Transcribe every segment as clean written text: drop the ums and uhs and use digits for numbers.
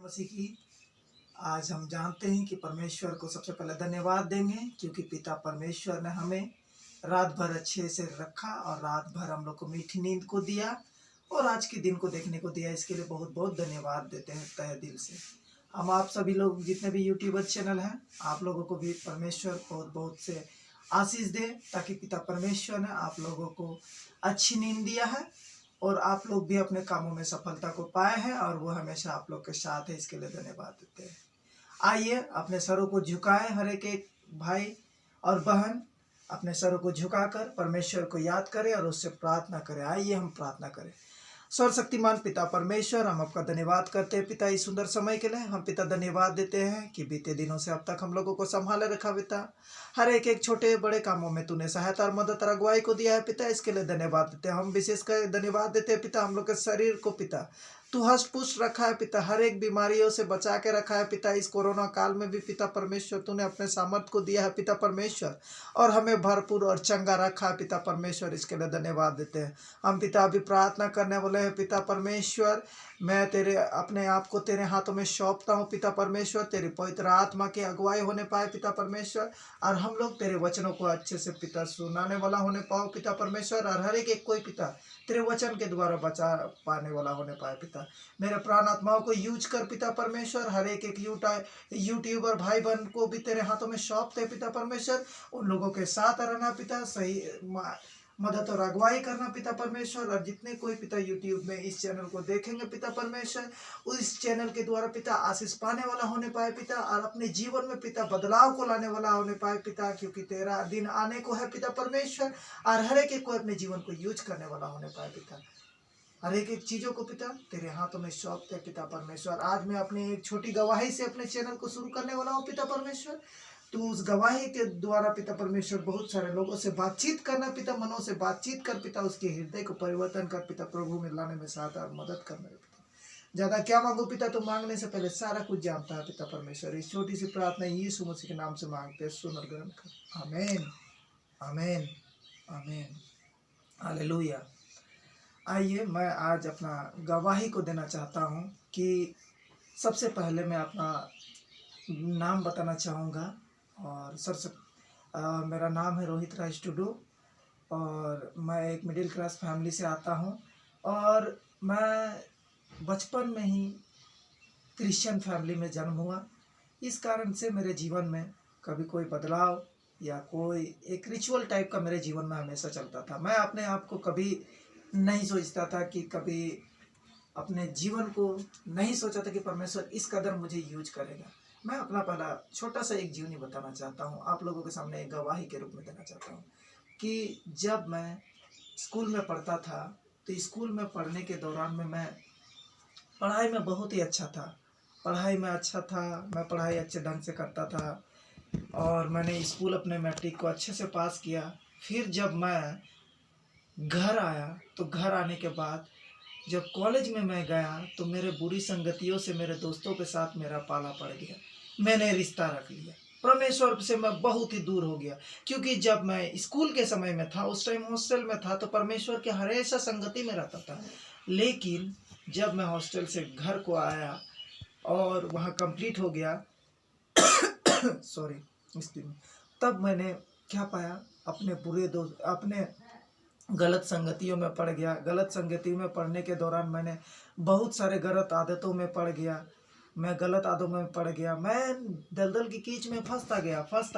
मसीह की आज हम जानते हैं कि परमेश्वर को सबसे पहले धन्यवाद देंगे क्योंकि पिता परमेश्वर ने हमें रात भर अच्छे से रखा और रात भर हम लोग को मीठी नींद को दिया और आज के दिन को देखने को दिया। इसके लिए बहुत बहुत धन्यवाद देते हैं तहे दिल से। हम आप सभी लोग जितने भी यूट्यूबर चैनल हैं आप लोगों को भी परमेश्वर बहुत बहुत से आशीष दे ताकि पिता परमेश्वर ने आप लोगों को अच्छी नींद दिया है और आप लोग भी अपने कामों में सफलता को पाए हैं और वो हमेशा आप लोग के साथ है। इसके लिए धन्यवाद देते हैं। आइए अपने सरों को झुकाएं, हर एक भाई और बहन अपने सरों को झुकाकर परमेश्वर को याद करें और उससे प्रार्थना करें। आइए हम प्रार्थना करें। सर्वशक्तिमान पिता परमेश्वर, हम आपका धन्यवाद करते हैं पिता इस सुंदर समय के लिए। हम पिता धन्यवाद देते हैं कि बीते दिनों से अब तक हम लोगों को संभाले रखा पिता। हर एक छोटे बड़े कामों में तूने सहायता और मदद और अगुवाई को दिया है पिता। इसके लिए धन्यवाद देते हैं। हम विशेषकर धन्यवाद देते हैं पिता हम लोग के शरीर को पिता तू हष्ट पुष्ट रखा है पिता, हर एक बीमारियों से बचा के रखा है पिता। इस कोरोना काल में भी पिता परमेश्वर तूने अपने सामर्थ्य को दिया है पिता परमेश्वर और हमें भरपूर और चंगा रखा है पिता परमेश्वर। इसके लिए धन्यवाद देते हैं। हम पिता अभी प्रार्थना करने वाले हैं पिता परमेश्वर। मैं तेरे अपने आप को तेरे हाथों में सौंपता हूँ पिता परमेश्वर। तेरी पवित्र आत्मा की अगुवाई होने पाए पिता परमेश्वर और हम लोग तेरे वचनों को अच्छे से पिता सुनाने वाला होने पाओ पिता परमेश्वर और हर एक कोई पिता तेरे वचन के द्वारा बचा पाने वाला होने पाए पिता। मेरे प्राण आत्माओं को यूज कर पिता परमेश्वर। हर एक यूट्यूबर भाई बहन को भी तेरे हाथों में सौंपते पिता परमेश्वर। उन लोगों के साथ रहना पिता, सही मदद और अगुवाई करना पिता परमेश्वर। और जितने कोई पिता यूट्यूब में इस चैनल को देखेंगे पिता परमेश्वर, उस चैनल के द्वारा पिता आशीष पाने वाला होने पाए पिता और अपने जीवन में पिता बदलाव को लाने वाला होने पाए पिता, क्योंकि तेरा दिन आने को है पिता परमेश्वर और हर एक को अपने जीवन को यूज करने वाला होने पाए पिता। हर एक चीजों को पिता तेरे हाथों में सौंपते पिता परमेश्वर। आज मैं अपनी एक छोटी गवाही से अपने चैनल को शुरू करने वाला हूँ पिता परमेश्वर। तू उस गवाही के द्वारा पिता परमेश्वर बहुत सारे लोगों से बातचीत करना पिता, मनों से बातचीत कर पिता, उसके हृदय को परिवर्तन कर पिता, प्रभु में लाने में सहायता और मदद करना पिता। ज्यादा क्या मांगो पिता, तो मांगने से पहले सारा कुछ जानता है पिता परमेश्वर। इस छोटी सी प्रार्थना यीशु मसीह के नाम से मांगते हैं, सुन और ग्रहण कर। आमीन आमीन आमीन, हालेलुया। आइए मैं आज अपना गवाही को देना चाहता हूँ कि सबसे पहले मैं अपना नाम बताना चाहूँगा और मेरा नाम है रोहित राज टुडू और मैं एक मिडिल क्लास फैमिली से आता हूँ और मैं बचपन में ही क्रिश्चियन फैमिली में जन्म हुआ। इस कारण से मेरे जीवन में कभी कोई बदलाव या कोई एक रिचुअल टाइप का मेरे जीवन में हमेशा चलता था। मैं अपने आप को कभी नहीं सोचता था कि कभी अपने जीवन को नहीं सोचा था कि परमेश्वर इस कदर मुझे यूज करेगा। मैं अपना पहला छोटा सा एक जीवनी बताना चाहता हूँ, आप लोगों के सामने एक गवाही के रूप में देना चाहता हूँ कि जब मैं स्कूल में पढ़ता था तो स्कूल में पढ़ने के दौरान में मैं पढ़ाई में बहुत ही अच्छा था। पढ़ाई में अच्छा था, मैं पढ़ाई अच्छे ढंग से करता था और मैंने स्कूल अपने मैट्रिक को अच्छे से पास किया। फिर जब मैं घर आया तो घर आने के बाद जब कॉलेज में मैं गया तो मेरे बुरी संगतियों से, मेरे दोस्तों के साथ मेरा पाला पड़ गया। मैंने रिश्ता रख लिया, परमेश्वर से मैं बहुत ही दूर हो गया। क्योंकि जब मैं स्कूल के समय में था उस टाइम हॉस्टल में था तो परमेश्वर के हमेशा संगति में रहता था। लेकिन जब मैं हॉस्टल से घर को आया और वहाँ कंप्लीट हो गया सॉरी तब मैंने क्या पाया, अपने बुरे दोस्त, अपने गलत संगतियों में पड़ गया। गलत संगतियों में पड़ने के दौरान मैंने बहुत सारे गलत आदतों में पड़ गया। मैं गलत आदतों में पड़ गया, मैं दलदल की कीच में फंसता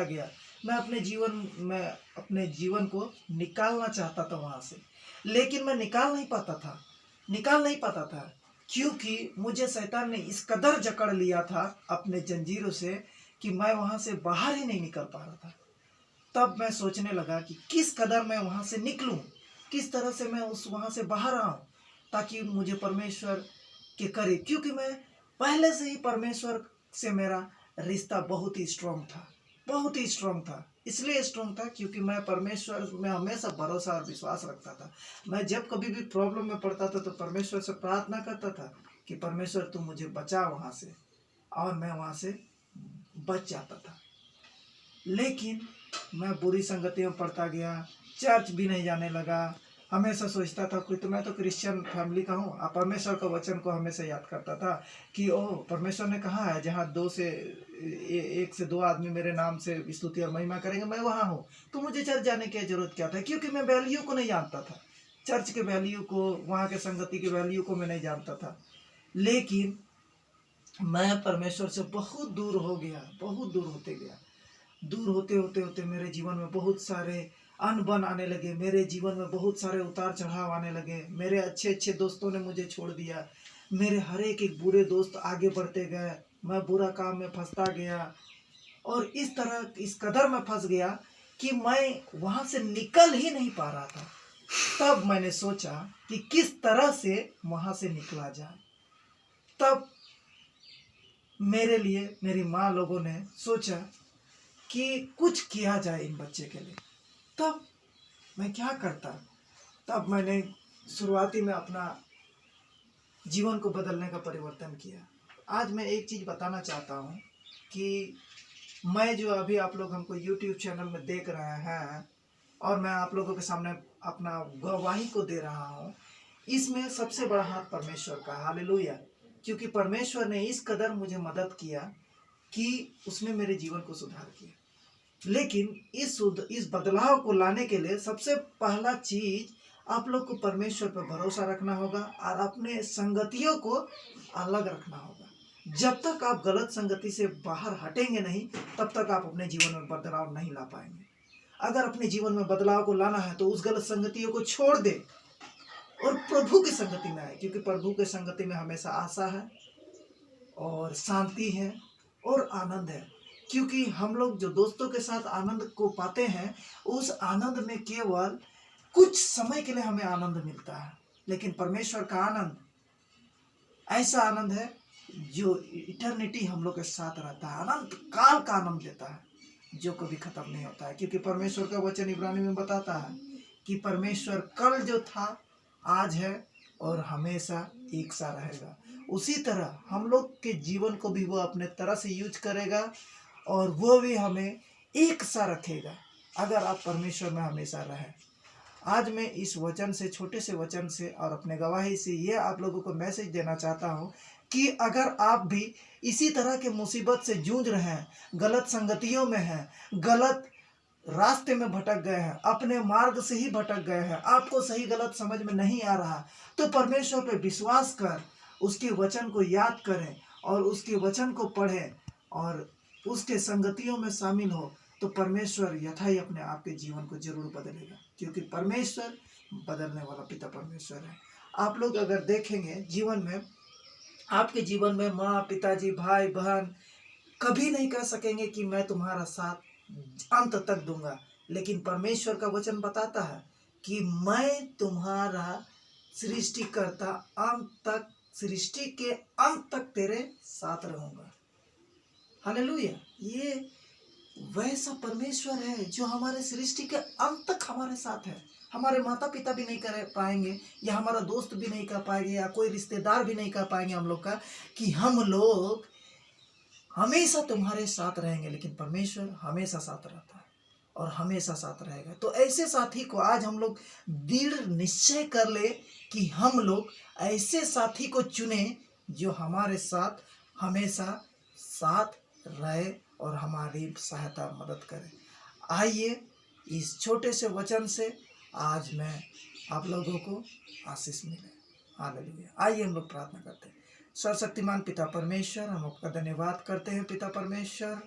गया। मैं अपने जीवन को निकालना चाहता था वहाँ से, लेकिन मैं निकाल नहीं पाता था क्योंकि मुझे शैतान ने इस कदर जकड़ लिया था अपने जंजीरों से कि मैं वहाँ से बाहर ही नहीं निकल पा रहा था। तब मैं सोचने लगा कि किस कदर मैं वहाँ से निकलूं, किस तरह से मैं वहाँ से बाहर आऊं ताकि मुझे परमेश्वर के करीब, क्योंकि मैं पहले से ही परमेश्वर से मेरा रिश्ता बहुत ही स्ट्रांग था। इसलिए स्ट्रांग था क्योंकि मैं परमेश्वर में हमेशा भरोसा और विश्वास रखता था। मैं जब कभी भी प्रॉब्लम में पड़ता था तो परमेश्वर से प्रार्थना करता था कि परमेश्वर तू मुझे बचा वहाँ से, और मैं वहाँ से बच जाता था। लेकिन मैं बुरी संगतियों में पड़ता गया, चर्च भी नहीं जाने लगा हमेशा सोचता था कोई, तो मैं तो क्रिश्चियन फैमिली का हूँ, परमेश्वर का वचन को हमेशा याद करता था कि ओह, परमेश्वर ने कहा है जहाँ एक से दो आदमी मेरे नाम से स्तुति और महिमा करेंगे, मैं वहाँ हूँ। तो मुझे चर्च जाने की जरूरत क्या था, क्योंकि मैं वैल्यू को नहीं जानता था, चर्च के वैल्यू को, वहाँ के संगति के वैल्यू को मैं नहीं जानता था। लेकिन मैं परमेश्वर से बहुत दूर हो गया, बहुत दूर होते गया। दूर होते होते होते मेरे जीवन में बहुत सारे अनबन आने लगे, मेरे जीवन में बहुत सारे उतार चढ़ाव आने लगे। मेरे अच्छे अच्छे दोस्तों ने मुझे छोड़ दिया, मेरे हर एक बुरे दोस्त आगे बढ़ते गए, मैं बुरा काम में फंसता गया, और इस तरह इस कदर में फंस गया कि मैं वहाँ से निकल ही नहीं पा रहा था। तब मैंने सोचा कि किस तरह से वहाँ से निकला जाए। तब मेरे लिए मेरी माँ लोगों ने सोचा कि कुछ किया जाए इन बच्चे के लिए। तब मैं क्या करता, तब मैंने शुरुआती में अपना जीवन को बदलने का परिवर्तन किया। आज मैं एक चीज़ बताना चाहता हूँ कि मैं जो अभी आप लोग हमको YouTube चैनल में देख रहे हैं और मैं आप लोगों के सामने अपना गवाही को दे रहा हूँ, इसमें सबसे बड़ा हाथ परमेश्वर का, हालेलुया। क्योंकि परमेश्वर ने इस कदर मुझे मदद किया कि उसने मेरे जीवन को सुधार किया। लेकिन इस बदलाव को लाने के लिए सबसे पहला चीज आप लोग को परमेश्वर पर भरोसा रखना होगा और अपने संगतियों को अलग रखना होगा। जब तक आप गलत संगति से बाहर हटेंगे नहीं, तब तक आप अपने जीवन में बदलाव नहीं ला पाएंगे। अगर अपने जीवन में बदलाव को लाना है तो उस गलत संगतियों को छोड़ दे और प्रभु की संगति में आए, क्योंकि प्रभु की संगति में हमेशा आशा है और शांति है और आनंद है। क्योंकि हम लोग जो दोस्तों के साथ आनंद को पाते हैं, उस आनंद में केवल कुछ समय के लिए हमें आनंद मिलता है, लेकिन परमेश्वर का आनंद ऐसा आनंद है जो इटर्निटी हम लोग के साथ रहता है, अनंत काल का आनंद देता है जो कभी खत्म नहीं होता है। क्योंकि परमेश्वर का वचन इब्रानी में बताता है कि परमेश्वर कल जो था आज है और हमेशा एक सा रहेगा। उसी तरह हम लोग के जीवन को भी वो अपने तरह से यूज करेगा और वो भी हमें एक सा रखेगा अगर आप परमेश्वर में हमेशा रहें। आज मैं इस वचन से, छोटे से वचन से और अपने गवाही से ये आप लोगों को मैसेज देना चाहता हूँ कि अगर आप भी इसी तरह के मुसीबत से जूझ रहे हैं, गलत संगतियों में हैं, गलत रास्ते में भटक गए हैं, अपने मार्ग से ही भटक गए हैं, आपको सही गलत समझ में नहीं आ रहा, तो परमेश्वर पे विश्वास कर, उसके वचन को याद करें और उसके वचन को पढ़ें और उसके संगतियों में शामिल हो, तो परमेश्वर यथाई अपने आप के जीवन को जरूर बदलेगा। क्योंकि परमेश्वर बदलने वाला पिता परमेश्वर है। आप लोग अगर देखेंगे जीवन में, आपके जीवन में माँ, पिताजी, भाई, बहन कभी नहीं कह सकेंगे कि मैं तुम्हारा साथ अंत तक दूंगा, लेकिन परमेश्वर का वचन बताता है कि मैं तुम्हारा सृष्टिकर्ता अंत तक, सृष्टि के अंत तक तेरे साथ रहूंगा। हालेलुया। ये वैसा परमेश्वर है जो हमारे सृष्टि के अंत तक हमारे साथ है। हमारे माता पिता भी नहीं कर पाएंगे, या हमारा दोस्त भी नहीं कर पाएंगे, या कोई रिश्तेदार भी नहीं कर पाएंगे हम लोग का कि हम लोग हमेशा तुम्हारे साथ रहेंगे, लेकिन परमेश्वर हमेशा साथ रहता है और हमेशा साथ रहेगा। तो ऐसे साथी को आज हम लोग दृढ़ निश्चय कर ले कि हम लोग ऐसे साथी को चुने जो हमारे साथ हमेशा साथ रहे और हमारी सहायता मदद करे। आइए इस छोटे से वचन से आज मैं आप लोगों को आशीष मिले। हालेलुया। आइए हम लोग प्रार्थना करते हैं। सर्वशक्तिमान पिता परमेश्वर, हम आपका धन्यवाद करते हैं पिता परमेश्वर।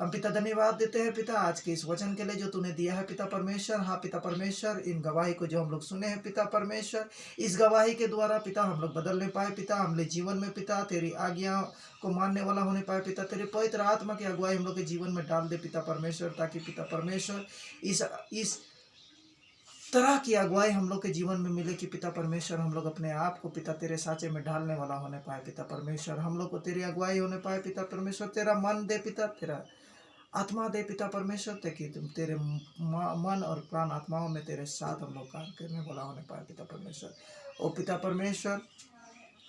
हम पिता धन्यवाद देते हैं पिता आज के इस वचन के लिए जो तूने दिया है पिता परमेश्वर। हाँ पिता परमेश्वर, इन गवाही को जो हम लोग सुने हैं पिता परमेश्वर, इस गवाही के द्वारा पिता हम लोग बदलने पाए पिता, हमने जीवन में पिता तेरी आज्ञा को मानने वाला होने पाए पिता। तेरे पवित्र आत्मा की अगुवाई हम लोग के जीवन में डाल दे पिता परमेश्वर, ताकि पिता परमेश्वर इस तरह की अगुवाई हम लोग के जीवन में मिले कि पिता परमेश्वर हम लोग अपने आप को पिता तेरे साँचे में ढालने वाला होने पाए पिता परमेश्वर। हम लोग को तेरी अगुवाई होने पाए पिता परमेश्वर। तेरा मन दे पिता, तेरा आत्मा दे पिता परमेश्वर, ताकि तुम तेरे मन और प्राण आत्माओं में तेरे साथ हम लोग काम करने वाला होने पाए पिता परमेश्वर। ओ पिता परमेश्वर,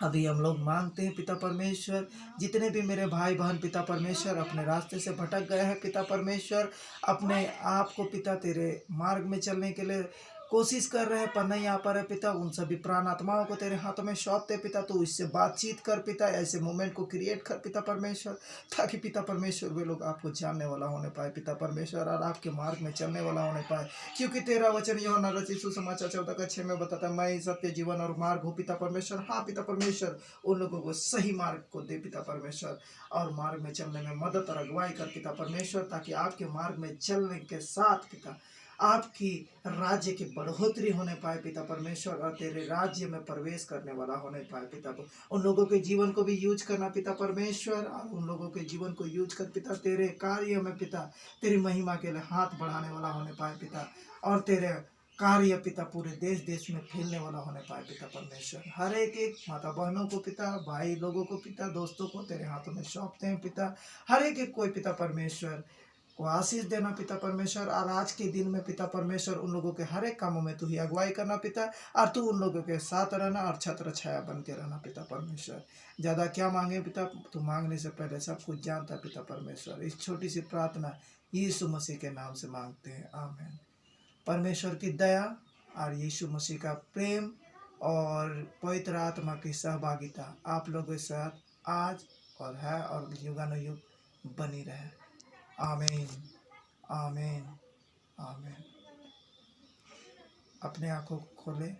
अभी हम लोग मांगते हैं पिता परमेश्वर, जितने भी मेरे भाई बहन पिता परमेश्वर अपने रास्ते से भटक गए हैं पिता परमेश्वर, अपने आप को पिता तेरे मार्ग में चलने के लिए कोशिश कर रहे हैं पर नहीं आ पा रहे पिता, उन सभी प्राण आत्माओं को तेरे हाथों में सौंपते पिता। तो इससे बातचीत कर पिता, ऐसे मोमेंट को क्रिएट कर पिता परमेश्वर, ताकि पिता परमेश्वर वे लोग आपको जानने वाला होने पाए पिता परमेश्वर, और आपके मार्ग में चलने वाला होने पाए। क्योंकि तेरा वचन यूहन्ना रचित सुसमाचार 14:6 में बताता है, मैं ही सत्य जीवन और मार्ग हूँ पिता परमेश्वर। हाँ पिता परमेश्वर, उन लोगों को सही मार्ग को दे पिता परमेश्वर, और मार्ग में चलने में मदद और अगुवाई कर पिता परमेश्वर, ताकि आपके मार्ग में चलने के साथ पिता आपकी राज्य की बढ़ोतरी होने पाए पिता परमेश्वर, और तेरे राज्य में प्रवेश करने वाला होने पाए पिता। उन लोगों के जीवन को भी यूज करना पिता परमेश्वर, और उन लोगों के जीवन को यूज कर पिता तेरे कार्य में पिता, तेरी महिमा के लिए हाथ बढ़ाने वाला होने पाए पिता, और तेरे कार्य पिता पूरे देश देश में फैलने वाला होने पाए पिता परमेश्वर। हर एक माता बहनों को पिता, भाई लोगों को पिता, दोस्तों को तेरे हाथों में सौंपते हैं पिता। हर एक कोई पिता परमेश्वर को आशीष देना पिता परमेश्वर, और आज के दिन में पिता परमेश्वर उन लोगों के हर एक कामों में तू ही अगुवाई करना पिता, और तू उन लोगों के साथ रहना और छत्र छाया बन के रहना पिता परमेश्वर। ज़्यादा क्या मांगे पिता, तू मांगने से पहले सब कुछ जानता है पिता परमेश्वर। इस छोटी सी प्रार्थना यीशु मसीह के नाम से मांगते हैं, आमीन। परमेश्वर की दया और यीशु मसीह का प्रेम और पवित्र आत्मा की सहभागिता आप लोगों के साथ आज और है और युगानुयुग बनी रहे, आमीन आमीन आमीन। अपने आंखों को खोलें।